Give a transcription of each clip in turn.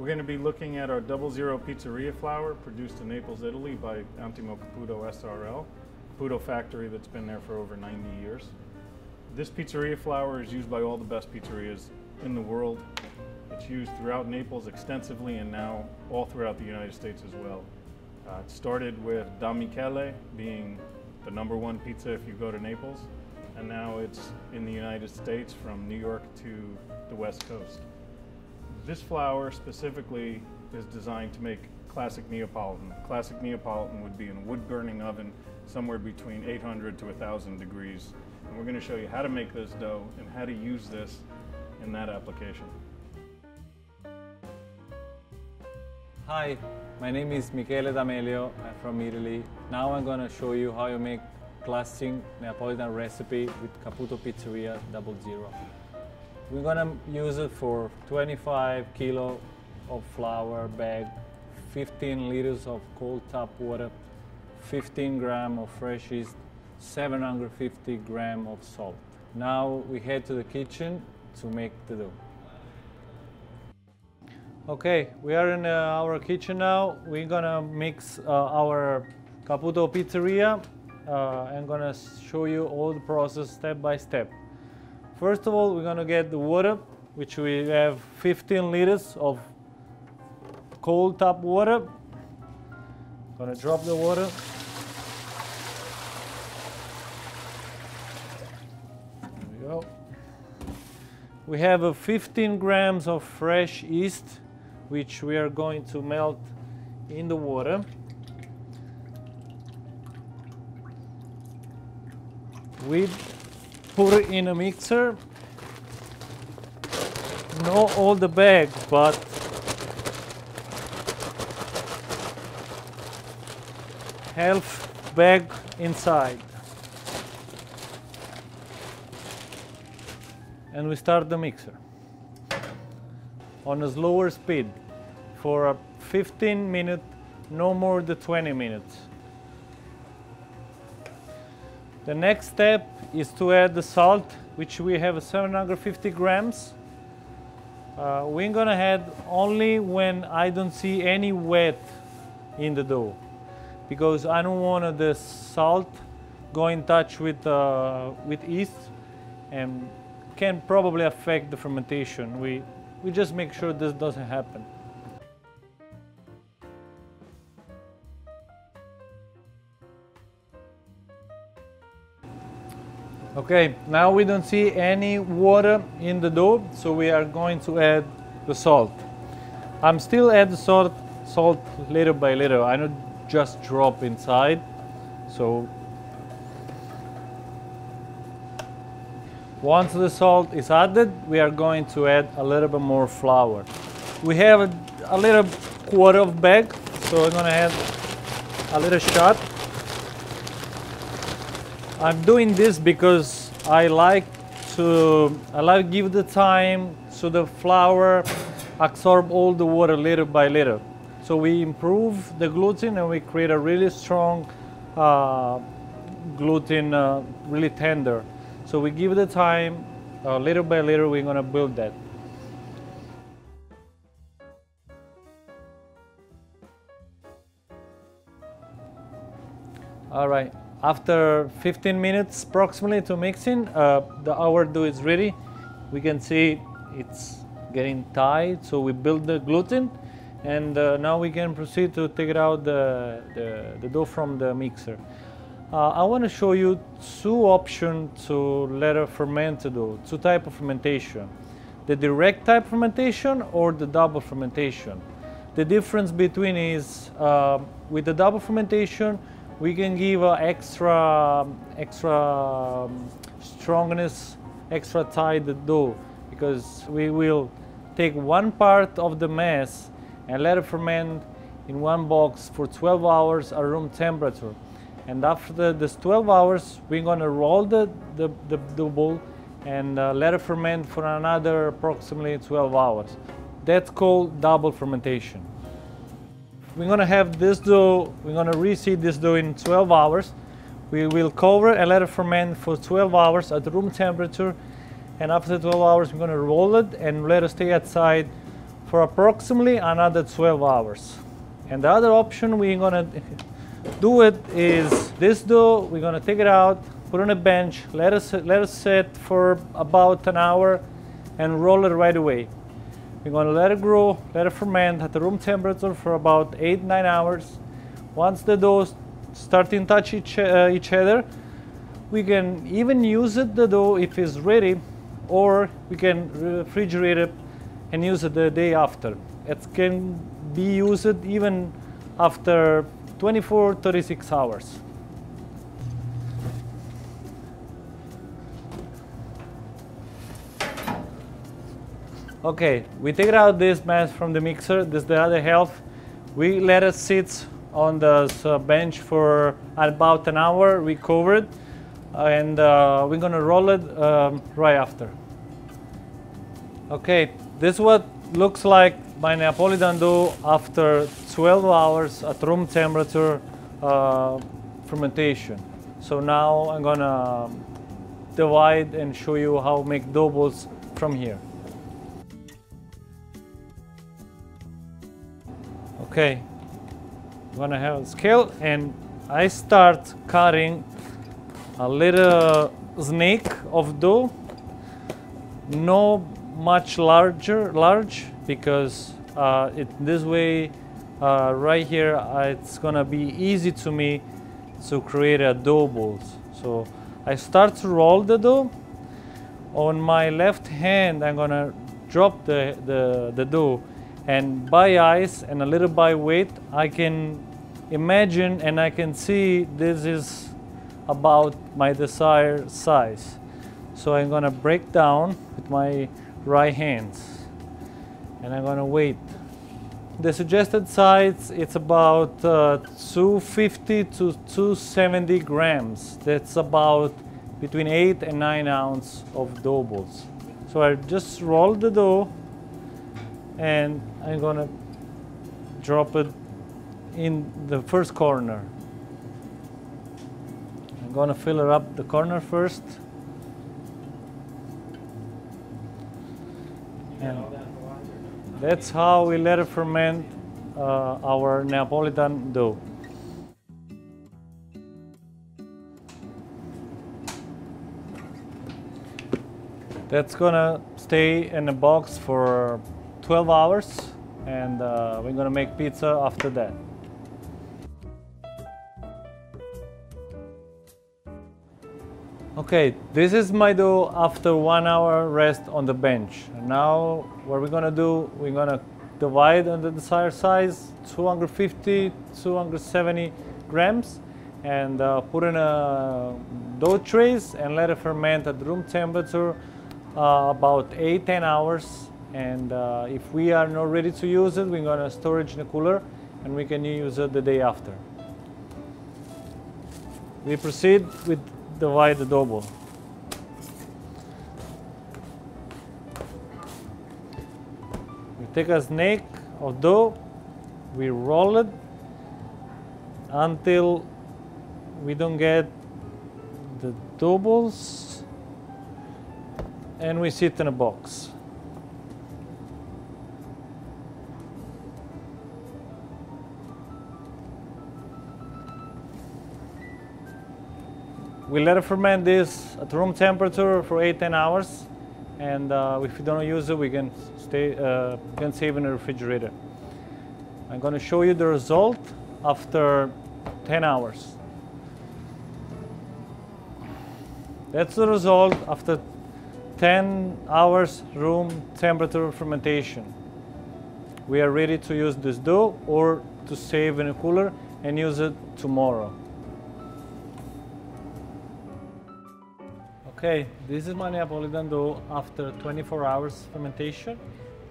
We're going to be looking at our 00 Pizzeria flour produced in Naples, Italy by Caputo SRL, Caputo factory that's been there for over 90 years. This pizzeria flour is used by all the best pizzerias in the world. It's used throughout Naples extensively and now all throughout the United States as well. It started with Da Michele being the #1 pizza if you go to Naples, and now it's in the United States from New York to the West Coast. This flour specifically is designed to make classic Neapolitan. Classic Neapolitan would be in a wood-burning oven somewhere between 800 to 1,000 degrees. And we're going to show you how to make this dough and how to use this in that application. Hi, my name is Michele D'Amelio. I'm from Italy. Now I'm going to show you how you make classic Neapolitan recipe with Caputo Pizzeria 00. We're going to use it for 25 kilo of flour bag, 15 liters of cold tap water, 15 gram of fresh yeast, 750 gram of salt. Now we head to the kitchen to make the dough. Okay, we are in our kitchen now. We're gonna mix our Caputo Pizzeria. I'm gonna show you all the process step by step. First of all, we're gonna get the water, which we have 15 liters of cold tap water. Gonna drop the water. There we go. We have 15 grams of fresh yeast, which we are going to melt in the water. We put it in a mixer. Not all the bag, but half bag inside. And we start the mixer on a slower speed for 15 minutes, no more than 20 minutes. The next step is to add the salt, which we have 750 grams. We're gonna add only when I don't see any wet in the dough, because I don't want the salt go in touch with yeast and can probably affect the fermentation. We just make sure this doesn't happen. Okay, now we don't see any water in the dough, so we are going to add the salt. I'm still add the salt little by little. I don't just drop inside. So once the salt is added, we are going to add a little bit more flour. We have a little quarter of bag, so I'm gonna add a little shot. I'm doing this because I like give the time so the flour absorb all the water little by little. So we improve the gluten and we create a really strong gluten, really tender. So we give the time, little by little we're gonna build that. All right. After 15 minutes approximately to mixing, our dough is ready. We can see it's getting tight, so we build the gluten, and now we can proceed to take it out the dough from the mixer. I want to show you two options to let it ferment the dough, two types of fermentation. The direct type fermentation or the double fermentation. The difference between is with the double fermentation, we can give extra strongness, extra tight the dough, because we will take one part of the mass and let it ferment in one box for 12 hours at room temperature. And after this 12 hours, we're gonna roll the dough and let it ferment for another approximately 12 hours. That's called double fermentation. We're gonna have this dough, we're gonna reseed this dough in 12 hours. We will cover and let it ferment for 12 hours at room temperature. And after 12 hours, we're gonna roll it and let it stay outside for approximately another 12 hours. And the other option we're gonna do it is this dough, we're gonna take it out, put it on a bench, let it sit for about an hour and roll it right away. We're gonna let it grow, let it ferment at the room temperature for about 8-9 hours. Once the dough starting to touch each other, we can even use it, the dough, if it's ready, or we can refrigerate it and use it the day after. It can be used even after 24-36 hours. Okay, we take out this mass from the mixer. This is the other half. We let it sit on the bench for about an hour. We cover it, and we're gonna roll it right after. Okay, this is what looks like my Neapolitan dough after 12 hours at room temperature fermentation. So now I'm gonna divide and show you how to make dough balls from here. Okay, I'm gonna have a scale and I start cutting a little snake of dough, no much large, because this way right here it's gonna be easy to me to create a dough balls. So I start to roll the dough. On my left hand I'm gonna drop the dough, and by eyes and a little by weight I can imagine and I can see this is about my desired size. So I'm gonna break down with my right hands and I'm gonna weight. The suggested size it's about 250 to 270 grams. That's about between 8 and 9 ounces of dough balls. So I just roll the dough and I'm gonna drop it in the first corner. I'm gonna fill it up the corner first. And that's how we let it ferment our Neapolitan dough. That's gonna stay in a box for 12 hours, and we're gonna make pizza after that. Okay, this is my dough after 1 hour rest on the bench. And now what we're gonna do, we're gonna divide on the desired size, 250, 270 grams, and put in a dough trays and let it ferment at room temperature about 8-10 hours. And if we are not ready to use it, we're gonna store it in a cooler and we can use it the day after. We proceed with divide the dough ball. We take a snake of dough, we roll it until we don't get the dough balls, and we sit in a box. We let it ferment this at room temperature for 8-10 hours, and if we don't use it, we can save in the refrigerator. I'm going to show you the result after 10 hours. That's the result after 10 hours room temperature fermentation. We are ready to use this dough or to save in a cooler and use it tomorrow. Okay, this is my Neapolitan dough after 24 hours fermentation.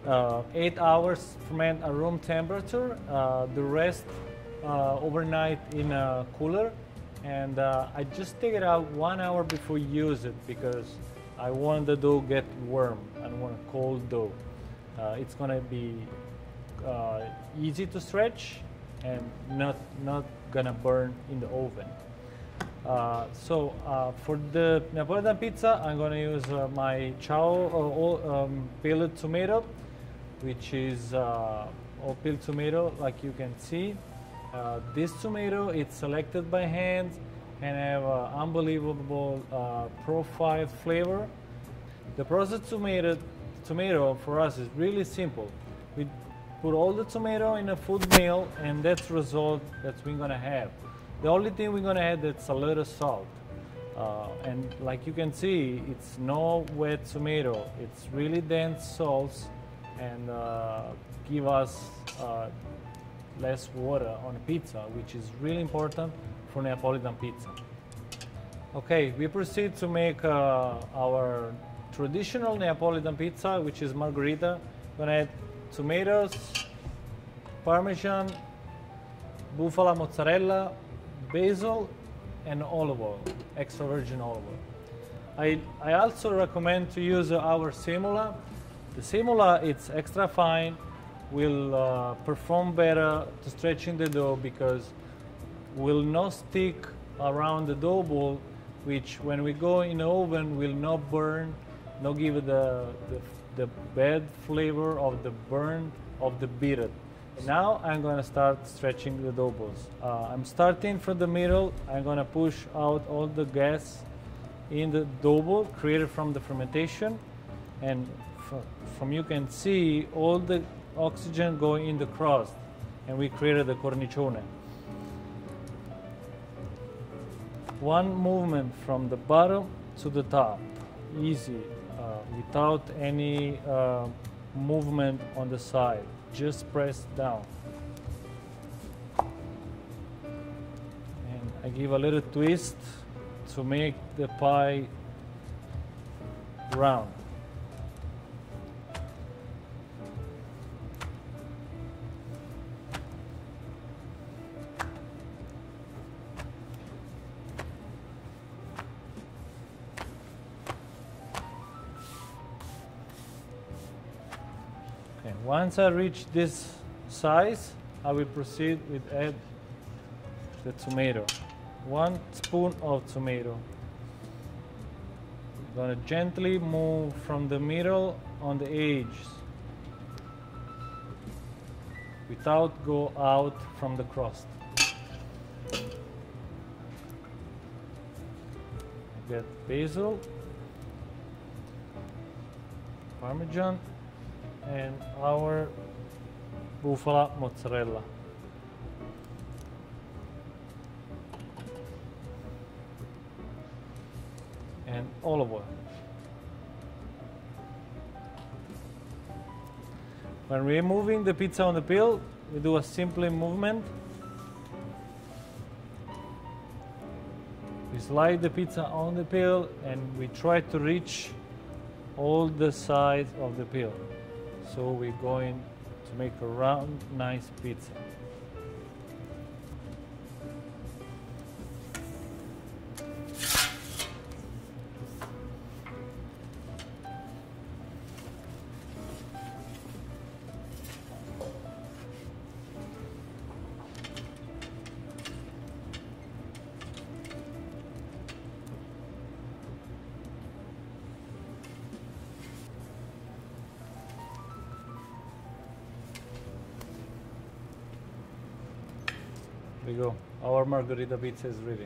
8 hours ferment at room temperature, the rest overnight in a cooler. And I just take it out 1 hour before you use it because I want the dough get warm. I don't want a cold dough. It's gonna be easy to stretch and not gonna burn in the oven. For the Neapolitan pizza, I'm going to use my peeled tomato, which is all peeled tomato, like you can see. This tomato, it's selected by hand and have unbelievable profiled flavor. The processed tomato for us is really simple. We put all the tomato in a food mill, and that's the result that we're gonna have. The only thing we're gonna add is a little salt. And like you can see, it's no wet tomato. It's really dense salts and give us less water on pizza, which is really important for Neapolitan pizza. Okay, we proceed to make our traditional Neapolitan pizza, which is margherita. We're gonna add tomatoes, parmesan, bufala mozzarella, basil, and olive oil, extra virgin olive oil. I also recommend to use our semola. The semola, it's extra fine, will perform better to stretching the dough because will not stick around the dough ball, which when we go in the oven will not burn, not give it the bad flavor of the burn of the beater. Now I'm going to start stretching the dough balls. I'm starting from the middle. I'm going to push out all the gas in the dough ball created from the fermentation, and from you can see all the oxygen going in the crust, and we created the cornicione. One movement from the bottom to the top, easy, without any movement on the side. Just press down. And I give a little twist to make the pie round. Once I reach this size, I will proceed with add the tomato. 1 spoon of tomato. I'm gonna gently move from the middle on the edges without go out from the crust. Get basil, parmesan, and our bufala mozzarella. And olive oil. When we're moving the pizza on the peel, we do a simple movement. We slide the pizza on the peel and we try to reach all the sides of the peel. So we're going to make a round, nice pizza. There we go. Our margherita pizza is ready.